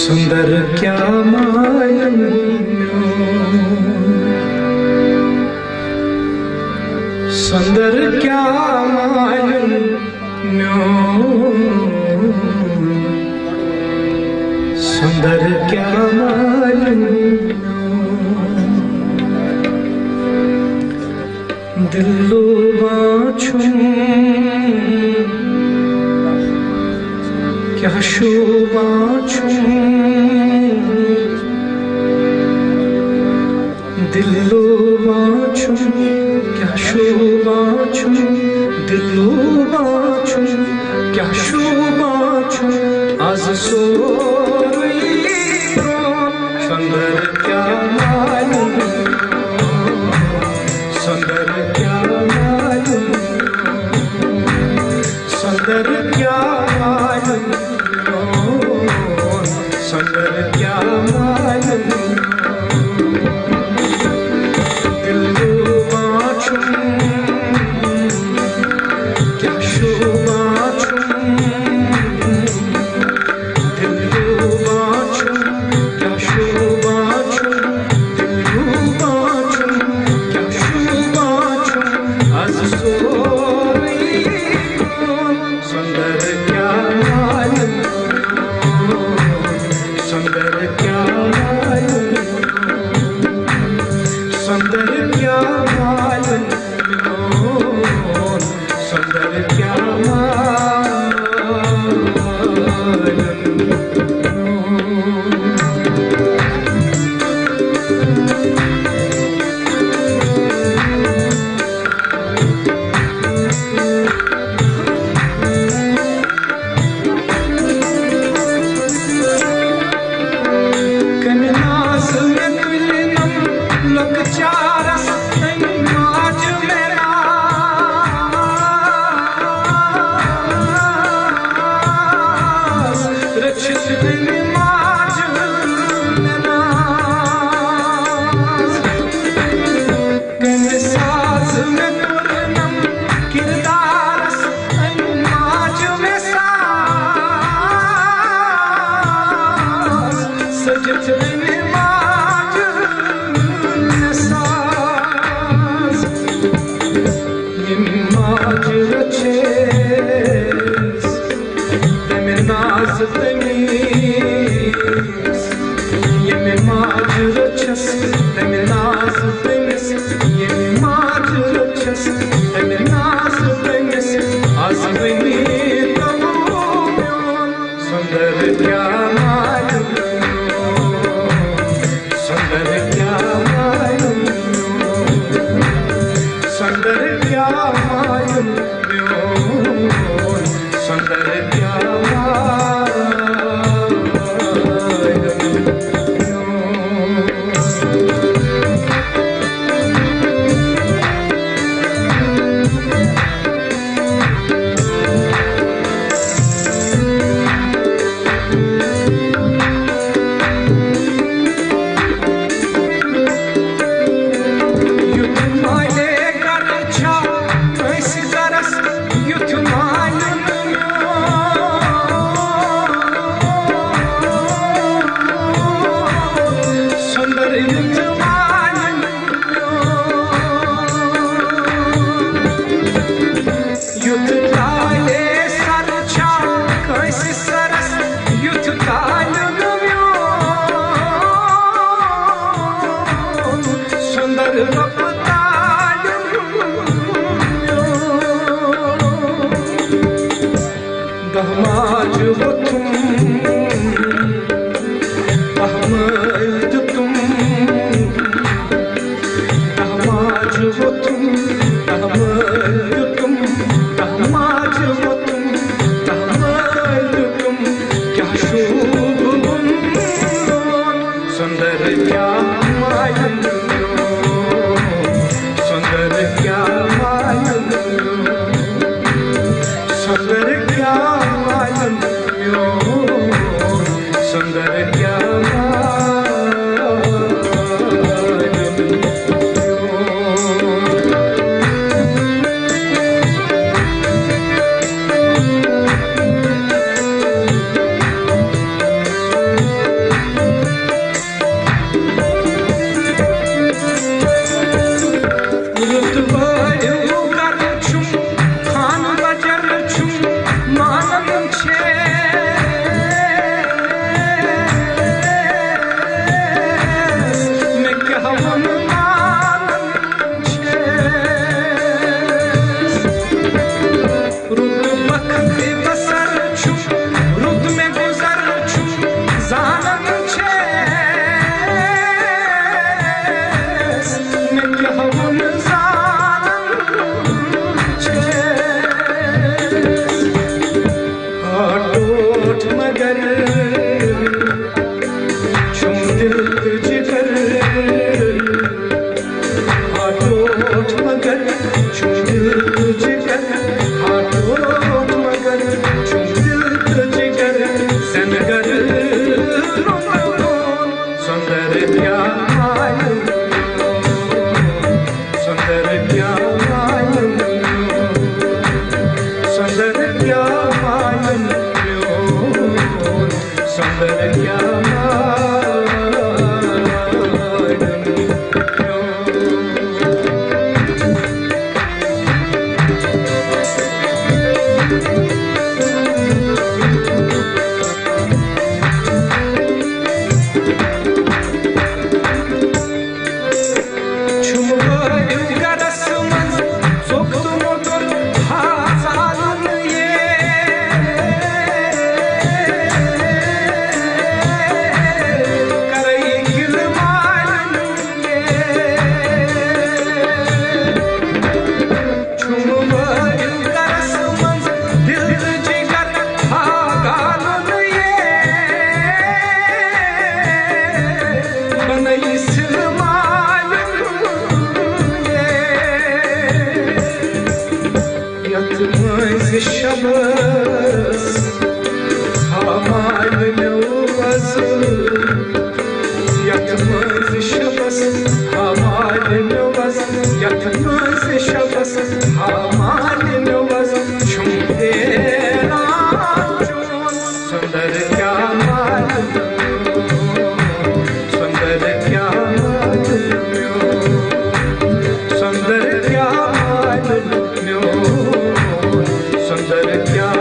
सुंदर क्या मालूम, सुंदर क्या मालूम, सुंदर क्या मालूम। दिलरुबा छुम क्या शोभा छुम, दिलरुबा छुम क्या शोभा छुम, दिलरुबा छुम क्या शोभा छुम। आज सोई सुंदर क्या मालूम, सुंदर क्या मालूम, सुंदर क्या मालूम, सुंदर क्या मालूम। दिलरुबा छुम क्या शोभा छुम, दिलरुबा छुम क्या शोभा छुम, दिलरुबा छुम क्या शोभा छुम। आज सोई सुंदर क्या मालूम, सुंदर क्या मालूम, सुंदर क्या मालूम, सुंदर क्या सुंदर क्या मगर चुम दिल जिगर हाथों मगर चुम दिल जिगर हाथों मगर चुम दिल जिगर सनगर सुंदर क्या सुंदर क्या सुंदर क्या सुंदर क्या Şabas hamalini vazı yatmaz şabas hamalini vazı yatmaz şabas hamalini vazı çumdera सुंदर क्या सुंदर क्या सुंदर क्या सुंदर क्या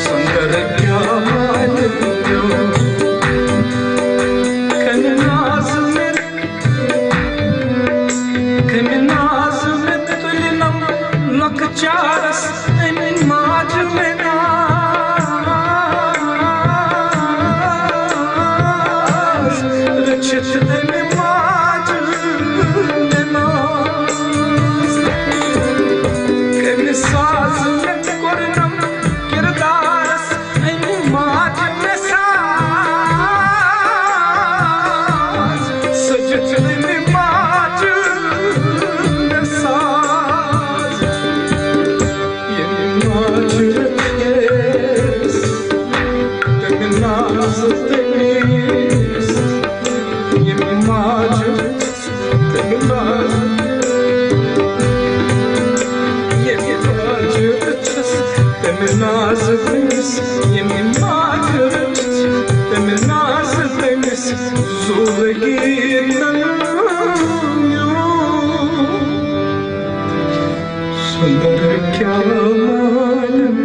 सुंदर क्या मालूम कन्नाज में तुलनम लकचारस माज में नाज रचित माज में नाज कन साज में कुरनम किरदारस माज में साज सजत माज में साज ये माज रखेस तम नाज तमीस ये माज तम नाज ये माज रखेस तम नाज तमीस ये माज रखेस तम नाज तमीस ज़ोलगी सुंदर क्या मालूम